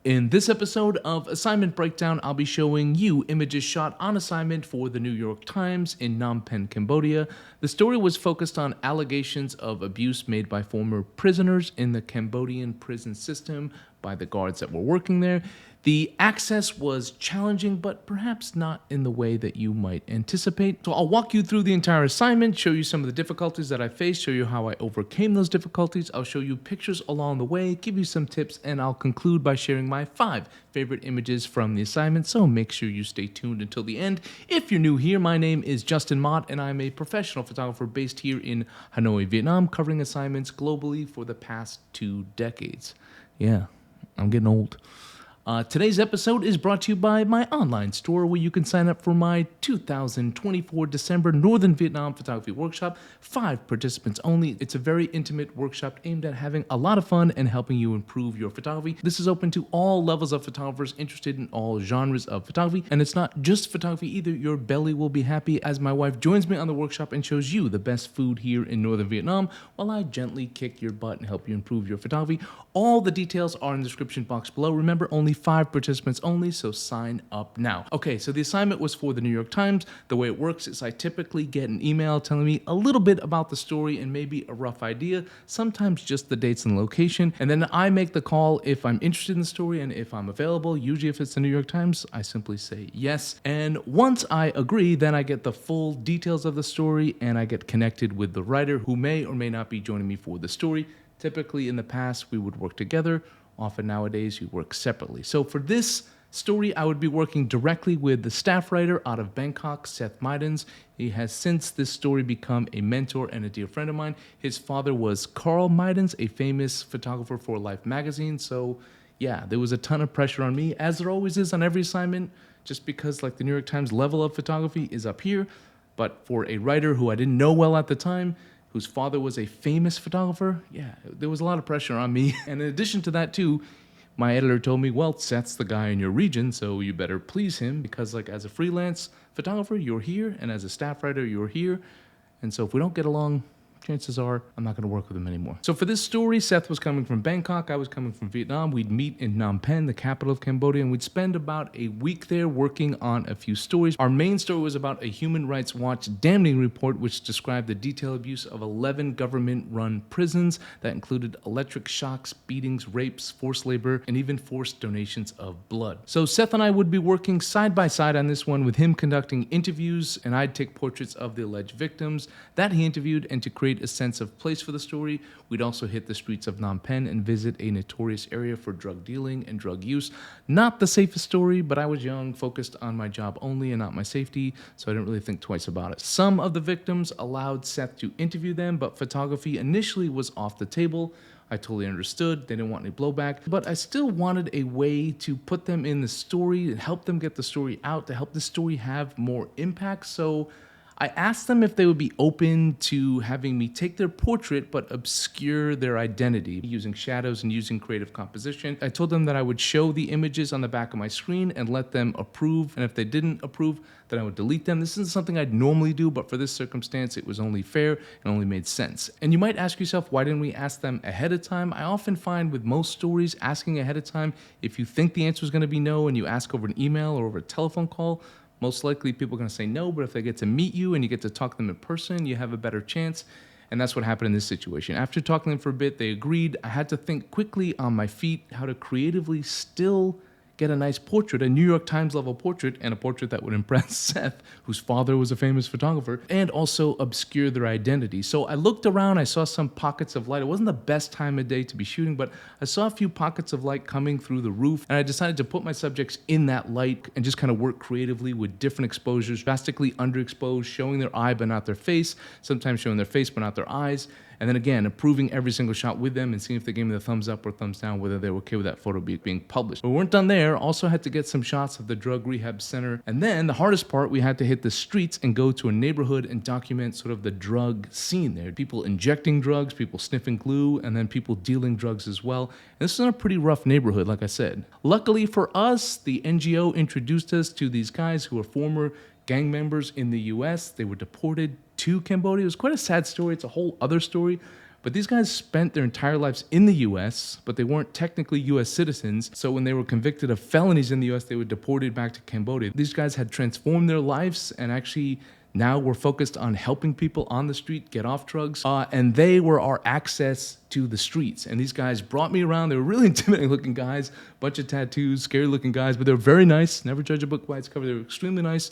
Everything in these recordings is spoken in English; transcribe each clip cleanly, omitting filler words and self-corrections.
In this episode of Assignment Breakdown, I'll be showing you images shot on assignment for the New York Times in Phnom Penh, Cambodia. The story was focused on allegations of abuse made by former prisoners in the Cambodian prison system by the guards that were working there. The access was challenging, but perhaps not in the way that you might anticipate. So I'll walk you through the entire assignment, show you some of the difficulties that I faced, show you how I overcame those difficulties. I'll show you pictures along the way, give you some tips, and I'll conclude by sharing my 5 favorite images from the assignment. So make sure you stay tuned until the end. If you're new here, my name is Justin Mott, and I'm a professional photographer based here in Hanoi, Vietnam, covering assignments globally for the past 2 decades. Yeah, I'm getting old. Today's episode is brought to you by my online store where you can sign up for my 2024 December Northern Vietnam Photography Workshop. 5 participants only. It's a very intimate workshop aimed at having a lot of fun and helping you improve your photography. This is open to all levels of photographers interested in all genres of photography. And it's not just photography either. Your belly will be happy as my wife joins me on the workshop and shows you the best food here in Northern Vietnam while I gently kick your butt and help you improve your photography. All the details are in the description box below. Remember, only 5 participants only, so sign up now. Okay, so the assignment was for the New York Times. The way it works is I typically get an email telling me a little bit about the story and maybe a rough idea, sometimes just the dates and location, and then I make the call if I'm interested in the story and if I'm available. Usually if it's the New York Times, I simply say yes. And once I agree, then I get the full details of the story and I get connected with the writer who may or may not be joining me for the story. Typically in the past, we would work together. Often nowadays, you work separately. So for this story, I would be working directly with the staff writer out of Bangkok, Seth Midens. He has since this story become a mentor and a dear friend of mine. His father was Carl Midens, a famous photographer for Life magazine. So yeah, there was a ton of pressure on me, as there always is on every assignment, just because like the New York Times level of photography is up here. But for a writer who I didn't know well at the time, whose father was a famous photographer, yeah, there was a lot of pressure on me. And in addition to that too, my editor told me, well, Seth's the guy in your region, so you better please him because like as a freelance photographer, you're here, and as a staff writer, you're here. And so if we don't get along, chances are I'm not going to work with him anymore. So for this story, Seth was coming from Bangkok, I was coming from Vietnam. We'd meet in Phnom Penh, the capital of Cambodia, and we'd spend about a week there working on a few stories. Our main story was about a Human Rights Watch damning report which described the detailed abuse of 11 government-run prisons that included electric shocks, beatings, rapes, forced labor, and even forced donations of blood. So Seth and I would be working side by side on this one, with him conducting interviews and I'd take portraits of the alleged victims that he interviewed, and to create a sense of place for the story, we'd also hit the streets of Phnom Penh and visit a notorious area for drug dealing and drug use. Not the safest story, but I was young, focused on my job only and not my safety, so I didn't really think twice about it. Some of the victims allowed Seth to interview them, but photography initially was off the table. I totally understood. They didn't want any blowback, but I still wanted a way to put them in the story and help them get the story out, to help the story have more impact. So I asked them if they would be open to having me take their portrait but obscure their identity using shadows and using creative composition. I told them that I would show the images on the back of my screen and let them approve, and if they didn't approve, then I would delete them. This isn't something I'd normally do, but for this circumstance, it was only fair and only made sense. And you might ask yourself, why didn't we ask them ahead of time? I often find with most stories, asking ahead of time, if you think the answer is going to be no and you ask over an email or over a telephone call, most likely people are going to say no, but if they get to meet you and you get to talk to them in person, you have a better chance. And that's what happened in this situation. After talking to them for a bit, they agreed. I had to think quickly on my feet how to creatively still get a nice portrait, a New York Times level portrait, and a portrait that would impress Seth, whose father was a famous photographer, and also obscure their identity. So I looked around, I saw some pockets of light. It wasn't the best time of day to be shooting, but I saw a few pockets of light coming through the roof, and I decided to put my subjects in that light and just kind of work creatively with different exposures, drastically underexposed, showing their eye but not their face, sometimes showing their face but not their eyes. And then again, approving every single shot with them and seeing if they gave me the thumbs up or thumbs down, whether they were okay with that photo being published. But we weren't done there. Also had to get some shots of the drug rehab center. And then the hardest part, we had to hit the streets and go to a neighborhood and document sort of the drug scene there. People injecting drugs, people sniffing glue, and then people dealing drugs as well. And this is a pretty rough neighborhood, like I said. Luckily for us, the NGO introduced us to these guys who were former gang members in the US. They were deported to Cambodia. It was quite a sad story. It's a whole other story. But But these guys spent their entire lives in the US, but they weren't technically US citizens. So when they were convicted of felonies in the US, they were deported back to Cambodia. These guys had transformed their lives and actually now we're focused on helping people on the street get off drugs. And they were our access to the streets. And these guys brought me around. They were really intimidating looking guys, bunch of tattoos, scary looking guys, but they were very nice. Never judge a book by its cover. They were extremely nice.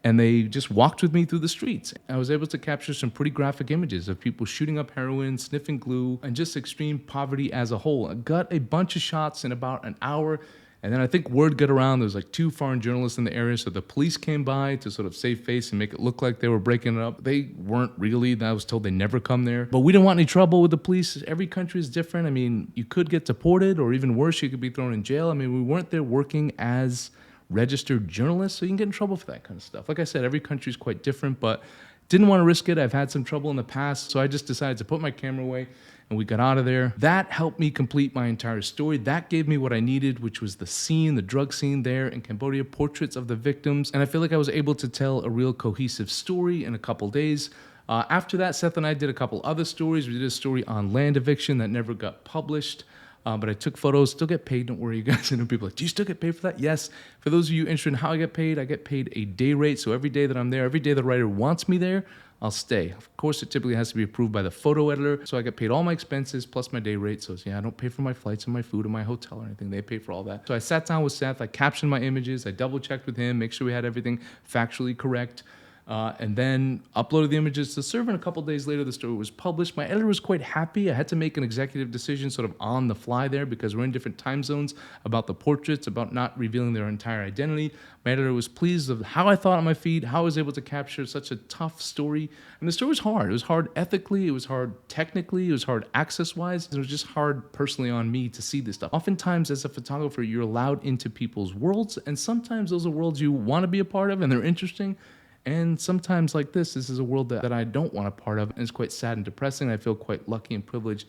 And they just walked with me through the streets. I was able to capture some pretty graphic images of people shooting up heroin, sniffing glue, and just extreme poverty as a whole. I got a bunch of shots in about an hour. And then I think word got around, there was like 2 foreign journalists in the area, so the police came by to sort of save face and make it look like they were breaking it up. They weren't really, I was told they never come there. But we didn't want any trouble with the police. Every country is different. I mean, you could get deported, or even worse, you could be thrown in jail. I mean, we weren't there working as registered journalists, so you can get in trouble for that kind of stuff. Like I said, every country is quite different, but didn't want to risk it. I've had some trouble in the past, so I just decided to put my camera away, and we got out of there. That helped me complete my entire story. That gave me what I needed, which was the scene, the drug scene there in Cambodia, portraits of the victims, and I feel like I was able to tell a real cohesive story in a couple days. After that, Seth and I did a couple other stories. We did a story on land eviction that never got published. But I took photos, still get paid, don't worry you guys. And people are like, do you still get paid for that? Yes. For those of you interested in how I get paid a day rate. So every day that I'm there, every day the writer wants me there, I'll stay. Of course, it typically has to be approved by the photo editor. So I get paid all my expenses plus my day rate. So yeah, I don't pay for my flights and my food and my hotel or anything. They pay for all that. So I sat down with Seth, I captioned my images, I double checked with him, make sure we had everything factually correct. And then uploaded the images to the server, and a couple days later the story was published. My editor was quite happy. I had to make an executive decision sort of on the fly there because we're in different time zones about the portraits, about not revealing their entire identity. My editor was pleased with how I thought on my feed, how I was able to capture such a tough story. And the story was hard. It was hard ethically, it was hard technically, it was hard access-wise. It was just hard personally on me to see this stuff. Oftentimes as a photographer, you're allowed into people's worlds, and sometimes those are worlds you want to be a part of and they're interesting. And sometimes like this is a world that I don't want a part of, and it's quite sad and depressing. I feel quite lucky and privileged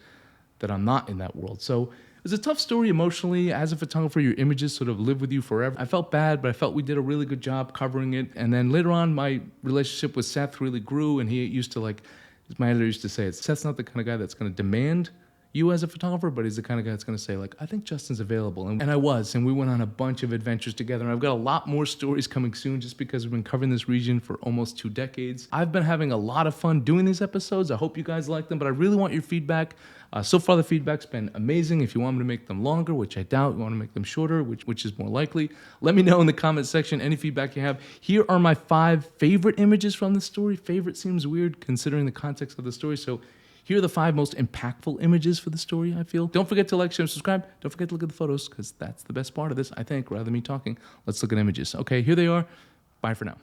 that I'm not in that world. So it was a tough story emotionally. As a photographer, your images sort of live with you forever. I felt bad, but I felt we did a really good job covering it. And then later on, my relationship with Seth really grew, and he used to my editor used to say, Seth's not the kind of guy that's going to demand you as a photographer, but he's the kind of guy that's going to say, like, I think Justin's available. And I was, and we went on a bunch of adventures together. And I've got a lot more stories coming soon just because we've been covering this region for almost 2 decades. I've been having a lot of fun doing these episodes. I hope you guys like them, but I really want your feedback. So far, the feedback's been amazing. If you want me to make them longer, which I doubt, you want to make them shorter, which is more likely, let me know in the comment section any feedback you have. Here are my 5 favorite images from the story. Favorite seems weird considering the context of the story, so here are the 5 most impactful images for the story, I feel. Don't forget to like, share, and subscribe. Don't forget to look at the photos, because that's the best part of this, I think, rather than me talking. Let's look at images. Okay, here they are. Bye for now.